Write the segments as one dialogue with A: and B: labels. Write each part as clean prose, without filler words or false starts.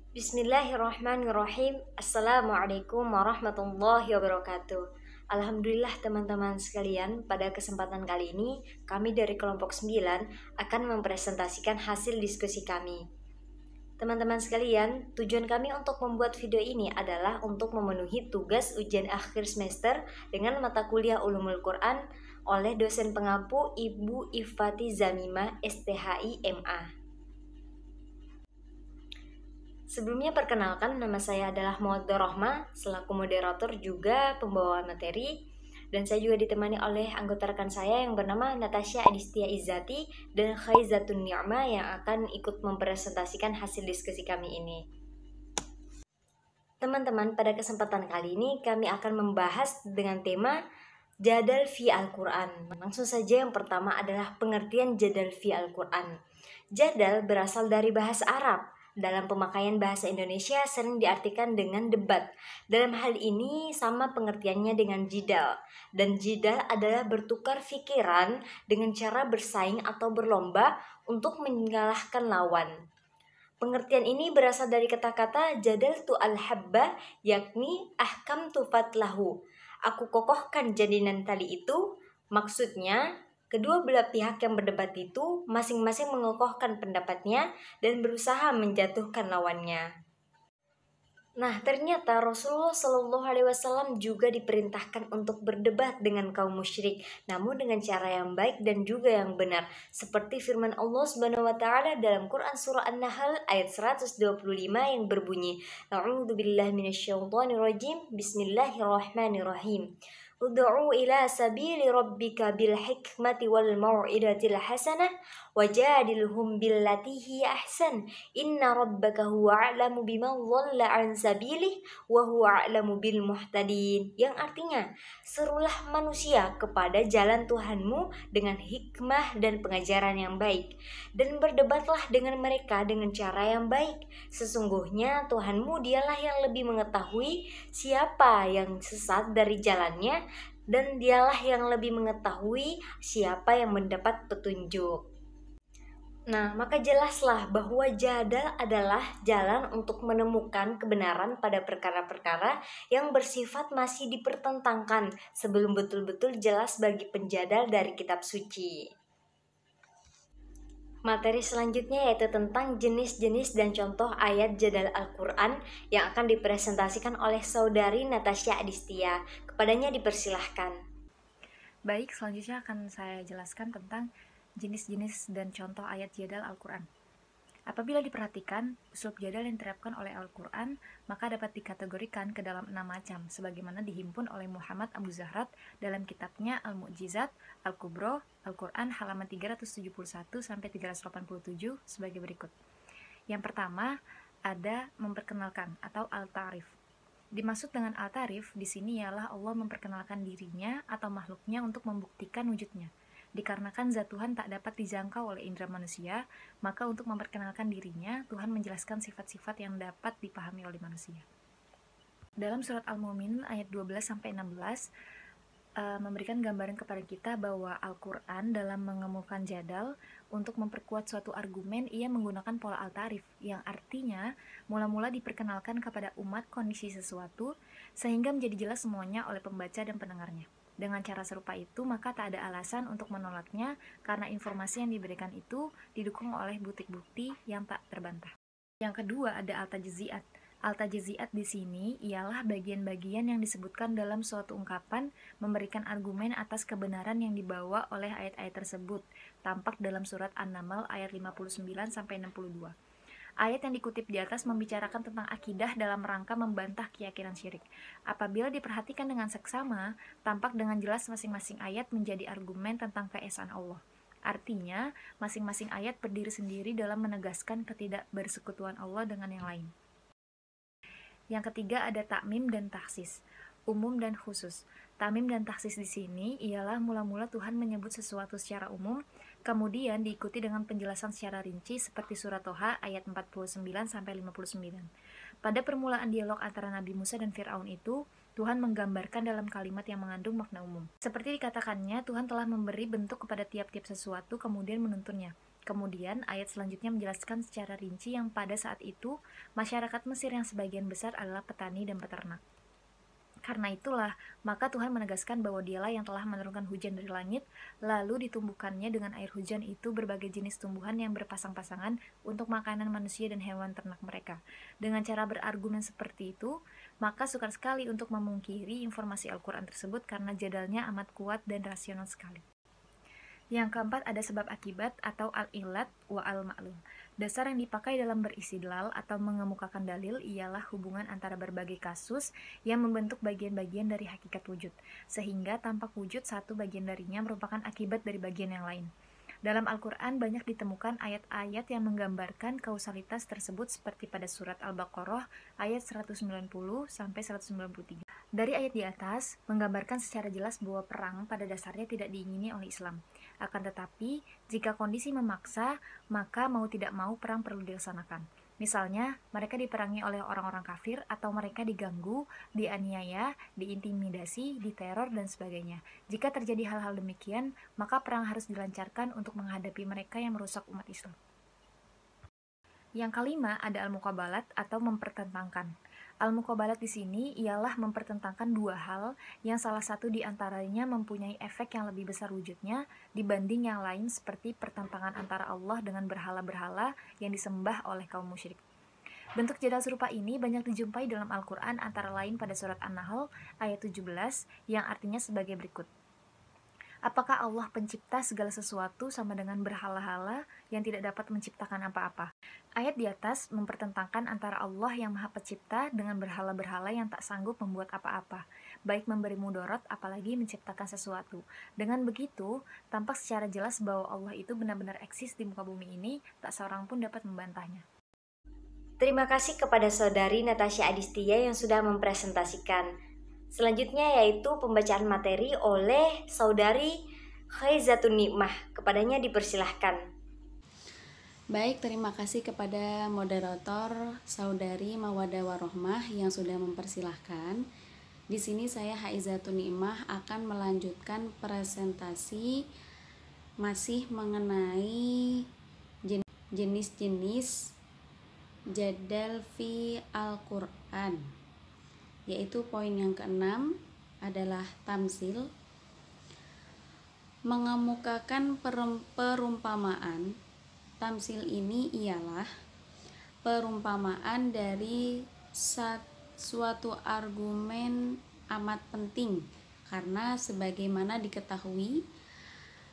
A: Bismillahirrahmanirrahim. Assalamualaikum warahmatullahi wabarakatuh. Alhamdulillah teman-teman sekalian, pada kesempatan kali ini kami dari kelompok 9 akan mempresentasikan hasil diskusi kami. Teman-teman sekalian, tujuan kami untuk membuat video ini adalah untuk memenuhi tugas ujian akhir semester dengan mata kuliah Ulumul Quran oleh dosen pengampu Ibu Ifati Zamima, STHI MA. Sebelumnya perkenalkan, nama saya adalah Mawaddah Rohma, selaku moderator juga pembawa materi. Dan saya juga ditemani oleh anggota rekan saya yang bernama Natasha Adistia Izzati dan Khaizatun Ni'ma yang akan ikut mempresentasikan hasil diskusi kami ini. Teman-teman, pada kesempatan kali ini kami akan membahas dengan tema Jadal fi Al-Quran. Langsung saja, yang pertama adalah pengertian Jadal fi Al-Quran. Jadal berasal dari bahasa Arab. Dalam pemakaian bahasa Indonesia sering diartikan dengan debat. Dalam hal ini sama pengertiannya dengan jidal. Dan jidal adalah bertukar pikiran dengan cara bersaing atau berlomba untuk mengalahkan lawan. Pengertian ini berasal dari kata-kata jadal tu al-habba, yakni ahkam tu fatlahu. Aku kokohkan jadinan tali itu. Maksudnya, kedua belah pihak yang berdebat itu masing-masing mengokohkan pendapatnya dan berusaha menjatuhkan lawannya. Nah, ternyata Rasulullah Shallallahu Alaihi Wasallam juga diperintahkan untuk berdebat dengan kaum musyrik, namun dengan cara yang baik dan juga yang benar, seperti firman Allah Subhanahu Wa Taala dalam Quran surah An-Nahl ayat 125 yang berbunyi, A'udzubillahi minasyaitonirrajim, Bismillahirrahmanirrahim. Ud'u ila sabili rabbika bil hikmati wal mau'izatil hasanah wajadilhum billati hiya ahsan inna rabbaka huwa a'lamu biman dhalla an sabilih wa huwa a'lamu bil muhtadin, yang artinya serulah manusia kepada jalan Tuhanmu dengan hikmah dan pengajaran yang baik, dan berdebatlah dengan mereka dengan cara yang baik. Sesungguhnya Tuhanmu dialah yang lebih mengetahui siapa yang sesat dari jalannya, dan dialah yang lebih mengetahui siapa yang mendapat petunjuk. Nah, maka jelaslah bahwa jadal adalah jalan untuk menemukan kebenaran pada perkara-perkara yang bersifat masih dipertentangkan sebelum betul-betul jelas bagi penjadal dari kitab suci. Materi selanjutnya yaitu tentang jenis-jenis dan contoh ayat jadal Al-Quran yang akan dipresentasikan oleh saudari Natasha Adistia. Kepadanya dipersilahkan.
B: Baik, selanjutnya akan saya jelaskan tentang jenis-jenis dan contoh ayat jadal Al-Quran. Apabila diperhatikan, uslub jadal yang diterapkan oleh Al-Quran maka dapat dikategorikan ke dalam 6 macam, sebagaimana dihimpun oleh Muhammad Abu Zahrat dalam kitabnya Al-Mu'jizat Al-Kubro Al-Quran halaman 371-387 sebagai berikut. Yang pertama, ada memperkenalkan atau al-ta'rif. Dimaksud dengan al-ta'rif di sini ialah Allah memperkenalkan dirinya atau makhluknya untuk membuktikan wujudnya. Dikarenakan zat Tuhan tak dapat dijangkau oleh indera manusia, maka untuk memperkenalkan dirinya, Tuhan menjelaskan sifat-sifat yang dapat dipahami oleh manusia. Dalam surat Al-Mu'min ayat 12-16 memberikan gambaran kepada kita bahwa Al-Quran dalam mengemukakan jadal untuk memperkuat suatu argumen, ia menggunakan pola al-ta'rif, yang artinya mula-mula diperkenalkan kepada umat kondisi sesuatu sehingga menjadi jelas semuanya oleh pembaca dan pendengarnya. Dengan cara serupa itu, maka tak ada alasan untuk menolaknya karena informasi yang diberikan itu didukung oleh bukti-bukti yang tak terbantah. Yang kedua, ada al-tajzi'at. Al-tajzi'at di sini ialah bagian-bagian yang disebutkan dalam suatu ungkapan memberikan argumen atas kebenaran yang dibawa oleh ayat-ayat tersebut, tampak dalam surat An-Naml ayat 59-62. Ayat yang dikutip di atas membicarakan tentang akidah dalam rangka membantah keyakinan syirik. Apabila diperhatikan dengan seksama, tampak dengan jelas masing-masing ayat menjadi argumen tentang keesaan Allah. Artinya, masing-masing ayat berdiri sendiri dalam menegaskan ketidakbersekutuan Allah dengan yang lain. Yang ketiga ada takmim dan taksis, umum dan khusus. Takmim dan taksis di sini ialah mula-mula Tuhan menyebut sesuatu secara umum, kemudian diikuti dengan penjelasan secara rinci seperti surat Toha ayat 49-59. Pada permulaan dialog antara Nabi Musa dan Fir'aun itu, Tuhan menggambarkan dalam kalimat yang mengandung makna umum. Seperti dikatakannya, Tuhan telah memberi bentuk kepada tiap-tiap sesuatu kemudian menuntunnya. Kemudian ayat selanjutnya menjelaskan secara rinci yang pada saat itu masyarakat Mesir yang sebagian besar adalah petani dan peternak. Karena itulah, maka Tuhan menegaskan bahwa Dialah yang telah menurunkan hujan dari langit, lalu ditumbuhkannya dengan air hujan itu berbagai jenis tumbuhan yang berpasang-pasangan untuk makanan manusia dan hewan ternak mereka. Dengan cara berargumen seperti itu, maka sukar sekali untuk memungkiri informasi Al-Quran tersebut karena jadalnya amat kuat dan rasional sekali. Yang keempat ada sebab akibat atau al-ilat wa al-ma'lum. Dasar yang dipakai dalam beristidlal atau mengemukakan dalil ialah hubungan antara berbagai kasus yang membentuk bagian-bagian dari hakikat wujud, sehingga tampak wujud satu bagian darinya merupakan akibat dari bagian yang lain. Dalam Al-Quran banyak ditemukan ayat-ayat yang menggambarkan kausalitas tersebut seperti pada surat Al-Baqarah ayat 190 sampai 193. Dari ayat di atas menggambarkan secara jelas bahwa perang pada dasarnya tidak diingini oleh Islam. Akan tetapi, jika kondisi memaksa, maka mau tidak mau perang perlu dilaksanakan. Misalnya, mereka diperangi oleh orang-orang kafir atau mereka diganggu, dianiaya, diintimidasi, diteror, dan sebagainya. Jika terjadi hal-hal demikian, maka perang harus dilancarkan untuk menghadapi mereka yang merusak umat Islam. Yang kelima ada al-muqabalat atau mempertentangkan. Al-muqabalat di sini ialah mempertentangkan dua hal yang salah satu di antaranya mempunyai efek yang lebih besar wujudnya dibanding yang lain seperti pertentangan antara Allah dengan berhala-berhala yang disembah oleh kaum musyrik. Bentuk jadal serupa ini banyak dijumpai dalam Al-Quran antara lain pada surat An-Nahl ayat 17 yang artinya sebagai berikut. Apakah Allah pencipta segala sesuatu sama dengan berhala-hala yang tidak dapat menciptakan apa-apa? Ayat di atas mempertentangkan antara Allah yang Maha Pencipta dengan berhala-berhala yang tak sanggup membuat apa-apa, baik memberi mudarat apalagi menciptakan sesuatu. Dengan begitu, tampak secara jelas bahwa Allah itu benar-benar eksis di muka bumi ini, tak seorang pun dapat membantahnya.
A: Terima kasih kepada Saudari Natasha Adistia yang sudah mempresentasikan. Selanjutnya yaitu pembacaan materi oleh Saudari Khaizatun Nikmah. Kepadanya dipersilahkan.
C: Baik, terima kasih kepada moderator Saudari Mawadah Warohmah yang sudah mempersilahkan. Di sini saya Haizatun Nikmah akan melanjutkan presentasi masih mengenai jenis-jenis jadal fi Al-Quran, yaitu poin yang keenam adalah tamsil, mengemukakan perumpamaan. Tamsil ini ialah perumpamaan dari suatu argumen amat penting karena sebagaimana diketahui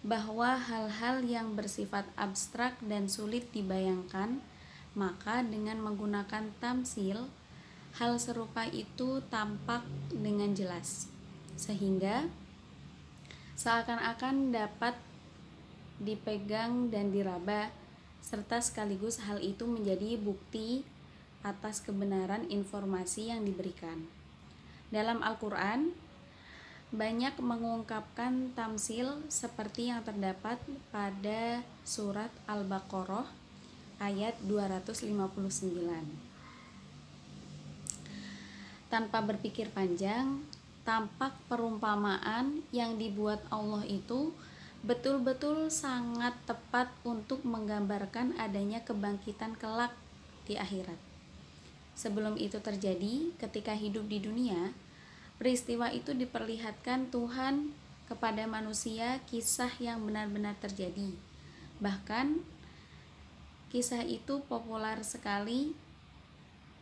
C: bahwa hal-hal yang bersifat abstrak dan sulit dibayangkan, maka dengan menggunakan tamsil hal serupa itu tampak dengan jelas, sehingga seakan-akan dapat dipegang dan diraba, serta sekaligus hal itu menjadi bukti atas kebenaran informasi yang diberikan. Dalam Al-Quran, banyak mengungkapkan tamsil seperti yang terdapat pada surat Al-Baqarah ayat 259. Tanpa berpikir panjang, tampak perumpamaan yang dibuat Allah itu betul-betul sangat tepat untuk menggambarkan adanya kebangkitan kelak di akhirat. Sebelum itu terjadi, ketika hidup di dunia, peristiwa itu diperlihatkan Tuhan kepada manusia, kisah yang benar-benar terjadi. Bahkan, kisah itu populer sekali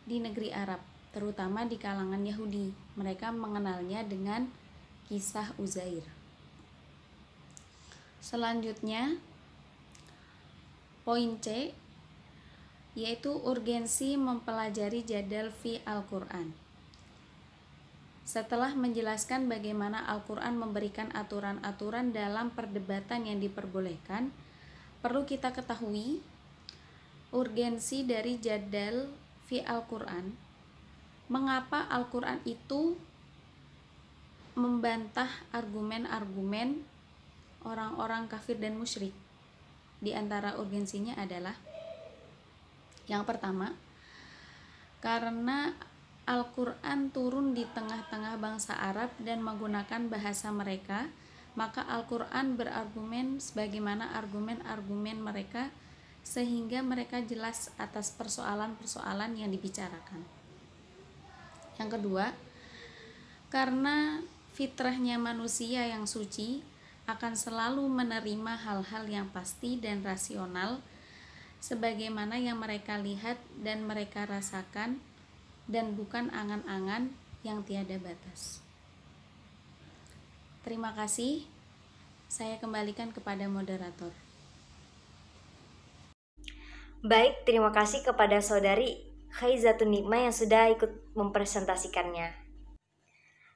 C: di negeri Arab, terutama di kalangan Yahudi. Mereka mengenalnya dengan kisah Uzair. Selanjutnya, poin C, yaitu urgensi mempelajari jadal fi Al-Quran. Setelah menjelaskan bagaimana Al-Quran memberikan aturan-aturan dalam perdebatan yang diperbolehkan, perlu kita ketahui urgensi dari jadal fi Al-Quran. Mengapa Al-Quran itu membantah argumen-argumen orang-orang kafir dan musyrik? Di antara urgensinya adalah yang pertama, karena Al-Quran turun di tengah-tengah bangsa Arab dan menggunakan bahasa mereka, maka Al-Quran berargumen sebagaimana argumen-argumen mereka, sehingga mereka jelas atas persoalan-persoalan yang dibicarakan. Yang kedua, karena fitrahnya manusia yang suci akan selalu menerima hal-hal yang pasti dan rasional sebagaimana yang mereka lihat dan mereka rasakan, dan bukan angan-angan yang tiada batas. Terima kasih. Saya kembalikan kepada moderator.
A: Baik, terima kasih kepada saudari Khaizatun Nikmah yang sudah ikut mempresentasikannya.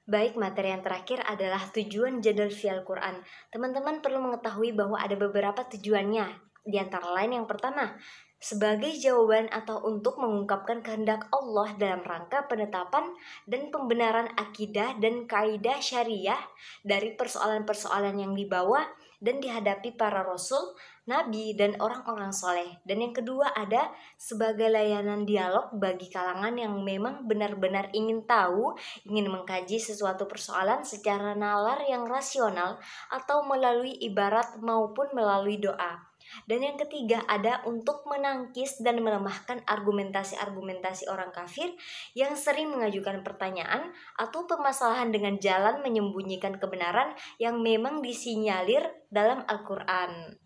A: Baik, materi yang terakhir adalah tujuan jadal fi Al-Quran. Teman-teman perlu mengetahui bahwa ada beberapa tujuannya. Di antara lain yang pertama, sebagai jawaban atau untuk mengungkapkan kehendak Allah dalam rangka penetapan dan pembenaran akidah dan kaidah syariah dari persoalan-persoalan yang dibawa dan dihadapi para rasul, nabi, dan orang-orang soleh. Dan yang kedua ada sebagai layanan dialog bagi kalangan yang memang benar-benar ingin tahu, ingin mengkaji sesuatu persoalan secara nalar yang rasional atau melalui ibarat maupun melalui doa. Dan yang ketiga ada untuk menangkis dan melemahkan argumentasi-argumentasi orang kafir yang sering mengajukan pertanyaan atau permasalahan dengan jalan menyembunyikan kebenaran yang memang disinyalir dalam Al-Quran.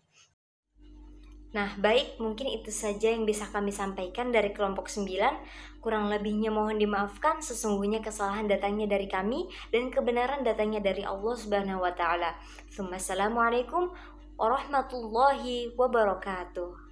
A: Nah, baik, mungkin itu saja yang bisa kami sampaikan dari kelompok 9. Kurang lebihnya mohon dimaafkan, sesungguhnya kesalahan datangnya dari kami dan kebenaran datangnya dari Allah Subhanahu wa taala. Assalamualaikum warahmatullahi wabarakatuh.